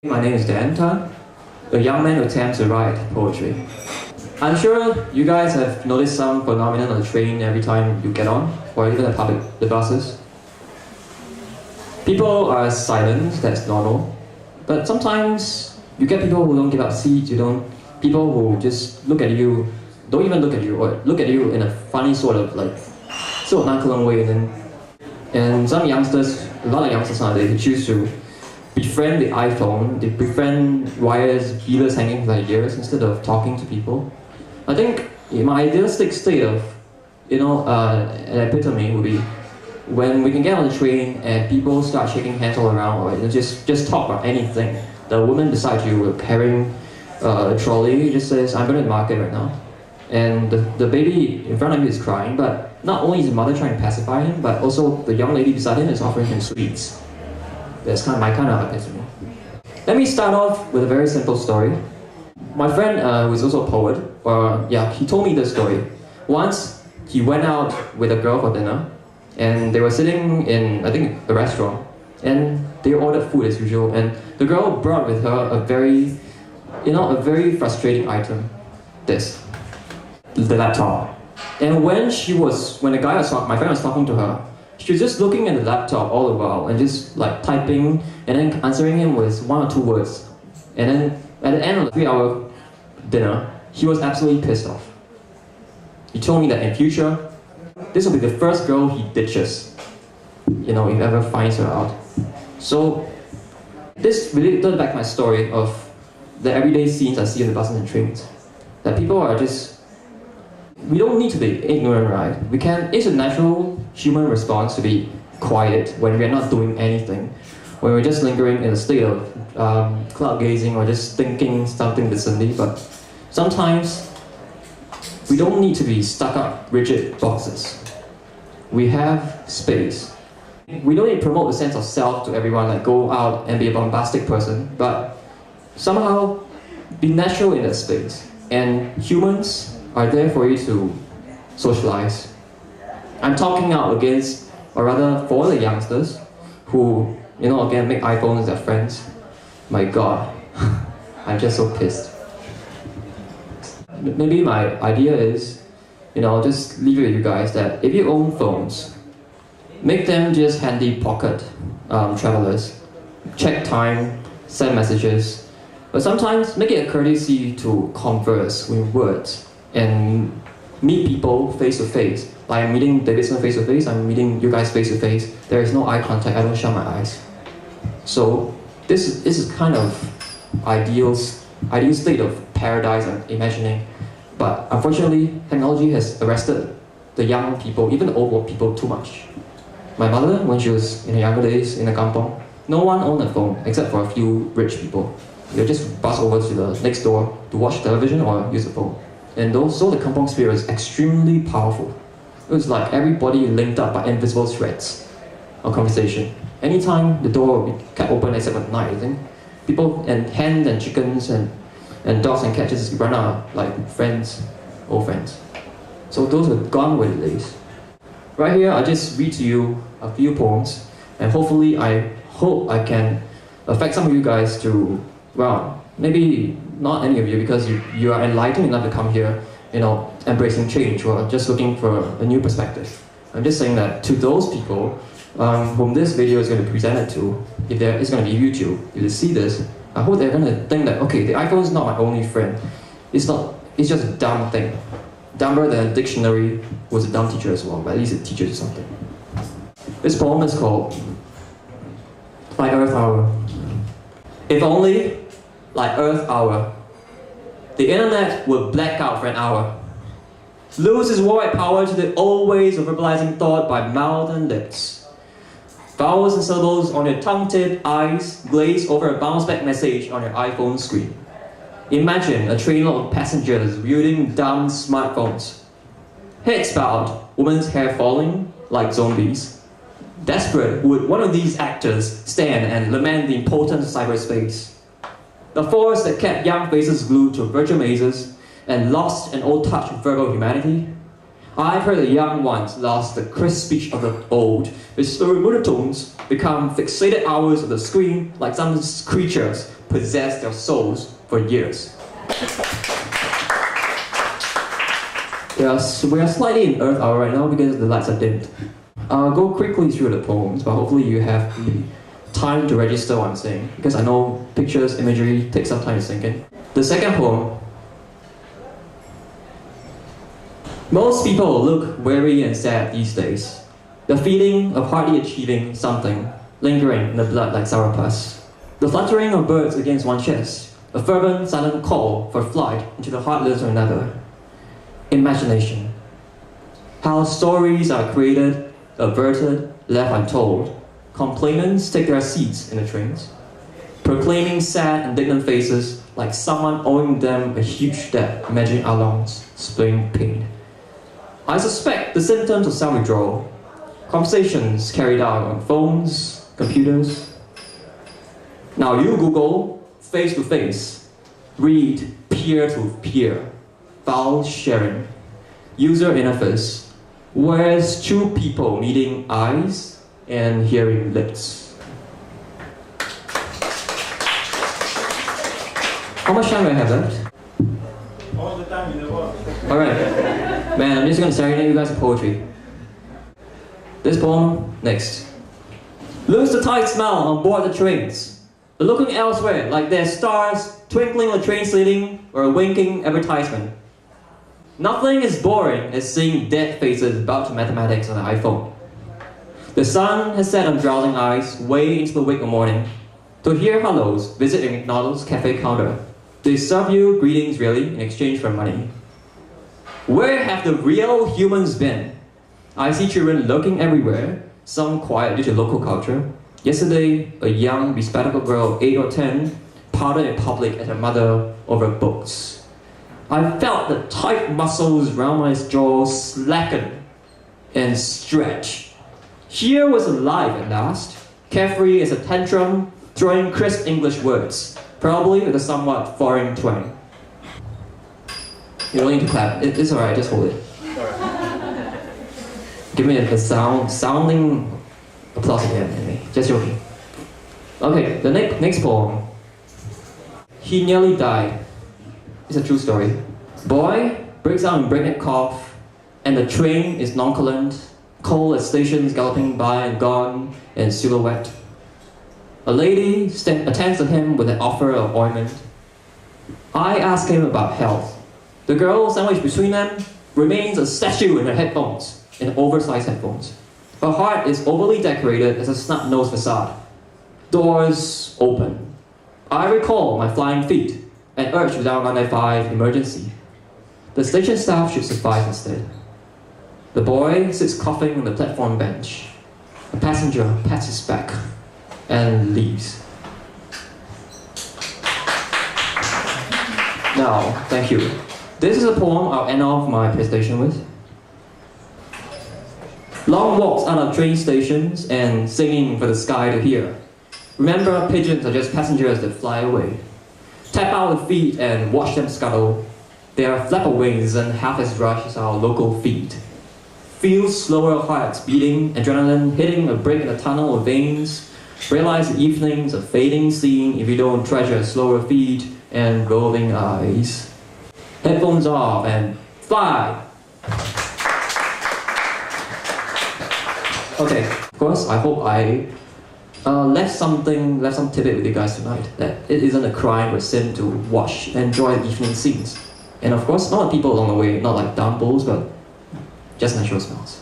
My name is Dan Tan, a young man who attempts to write poetry. I'm sure you guys have noticed some phenomenon on the train every time you get on, or even the buses. People are silent, that's normal. But sometimes you get people who don't give up seats, people who just look at you, don't even look at you, or look at you in a funny sort of nonchalant way, and some youngsters, a lot of youngsters nowadays, they choose to befriend the iPhone, they befriend wires, beavers hanging from their ears instead of talking to people. I think my idealistic state of, an epitome would be when we can get on the train and people start shaking hands all around, or just talk about anything. The woman beside you carrying a trolley just says, "I'm going to the market right now." And the baby in front of you is crying, but not only is the mother trying to pacify him, but also the young lady beside him is offering him sweets. That's my kind of epitome. Let me start off with a very simple story. My friend who is also a poet, he told me this story. Once, he went out with a girl for dinner, and they were sitting in, I think, a restaurant, and they ordered food as usual, and the girl brought with her a very frustrating item, the laptop. And when my friend was talking to her, she was just looking at the laptop all the while and just typing and then answering him with 1 or 2 words. And then at the end of the 3-hour dinner, he was absolutely pissed off. He told me that in future, this will be the first girl he ditches, if he ever finds her out. So this really turns back my story of the everyday scenes I see on the buses and trains. That people are we don't need to be ignorant, right? It's a natural human response to be quiet when we're not doing anything, when we're just lingering in a state of cloud gazing or just thinking something distantly. But sometimes we don't need to be stuck up rigid boxes. We have space. We don't need to promote a sense of self to everyone, go out and be a bombastic person, but somehow be natural in that space. And humans are there for you to socialize. I'm talking out against, or rather for the youngsters who, again, make iPhones their friends. My God, I'm just so pissed. Maybe my idea is, just leave it with you guys that if you own phones, make them just handy pocket travelers. Check time, send messages, but sometimes make it a courtesy to converse with words and meet people face to face. Like I'm meeting Davidson face to face, I'm meeting you guys face to face. There is no eye contact, I don't shut my eyes. So this is kind of ideal state of paradise I'm imagining. But unfortunately, technology has arrested the young people, even the old people, too much. My mother, when she was in her younger days in the kampong, no one owned a phone except for a few rich people. They just bus over to the next door to watch television or use the phone. And so the kampong spirit was extremely powerful. It was like everybody linked up by invisible threads of conversation. Anytime the door would be kept open except at night, I think, people and hens and chickens and dogs and cats just run out like old friends. So those are gone with the days. Right here, I just read to you a few poems, and hopefully I hope I can affect some of you guys to, maybe not any of you, because you are enlightened enough to come here, embracing change or just looking for a new perspective. I'm just saying that to those people whom this video is going to be presented to, if there is going to be YouTube, if they see this, I hope they're going to think that, okay, the iPhone is not my only friend. It's just a dumb thing. Dumber than a dictionary was a dumb teacher as well, but at least it teaches you something. This poem is called Like Earth Hour. If only, like Earth Hour, the internet would black out for an hour. Lose its worldwide power to the old ways of verbalizing thought by mouth and lips. Vowels and syllables on your tongue-tipped eyes glaze over a bounce-back message on your iPhone screen. Imagine a trainload of passengers wielding dumb smartphones. Heads bowed, women's hair falling like zombies. Desperate, would one of these actors stand and lament the impotence of cyberspace? The force that kept young faces glued to virtual mazes and lost an old touch of verbal humanity? I've heard the young ones lost the crisp speech of the old, with slow monotones become fixated hours of the screen like some creatures possess their souls for years. Yes, we are slightly in Earth hour right now because the lights are dimmed. I'll go quickly through the poems, but hopefully you have the time to register what I'm saying, because I know pictures, imagery take some time to sink in. The second poem. Most people look weary and sad these days. The feeling of hardly achieving something, lingering in the blood like sour pus. The fluttering of birds against one's chest, a fervent, silent call for flight into the heartless of another. Imagination. How stories are created, averted, left untold. Complainants take their seats in the trains, proclaiming sad, indignant faces like someone owing them a huge debt, imagining our lungs splaying pain. I suspect the symptoms of self-withdrawal. Conversations carried out on phones, computers. Now you Google face-to-face, read peer-to-peer, file sharing, user interface, whereas two people meeting eyes and hearing lips. How much time do I have left? All the time in the world. Alright. Man, I'm just gonna serenade you guys with poetry. This poem, next. Lose the tight smell on board the trains. The looking elsewhere like there's stars twinkling on the train ceiling or a winking advertisement. Nothing is boring as seeing dead faces about to mathematics on the iPhone. The sun has set on drowsing eyes way into the wake of morning. To hear hellos, visit a McDonald's cafe counter. They serve you greetings really in exchange for money. Where have the real humans been? I see children lurking everywhere, some quiet due to local culture. Yesterday, a young, bespectacled girl, 8 or 10, pouted in public at her mother over books. I felt the tight muscles round my jaw slacken and stretch. Here was alive at last, carefree as a tantrum, throwing crisp English words, probably with a somewhat foreign twang. You don't need to clap. It's alright, just hold it. Give me a sounding applause again. Just joking. Okay, the next poem. He nearly died. It's a true story. Boy breaks out in breakneck cough, and the train is nonchalant, coal at stations galloping by and gone in silhouette. A lady attends to him with an offer of ointment. I ask him about health. The girl sandwiched between them remains a statue in her headphones, in oversized headphones. Her heart is overly decorated as a snub-nosed facade. Doors open. I recall my flying feet and urge to dial 995 emergency. The station staff should suffice instead. The boy sits coughing on the platform bench. A passenger pats his back and leaves. Now, thank you. This is a poem I'll end off my presentation with. Long walks out of train stations and singing for the sky to hear. Remember, pigeons are just passengers that fly away. Tap out the feet and watch them scuttle. Their flapper wings and half as rush as our local feet. Feel slower hearts beating, adrenaline hitting a break in the tunnel of veins. Realize the evening's a fading scene if you don't treasure slower feet and roving eyes. Headphones off and fly! Okay, of course, I hope I left some tidbit with you guys tonight, that it isn't a crime or sin to watch and enjoy the evening scenes. And of course, not like people along the way, not like dumb bulls, but just natural smells.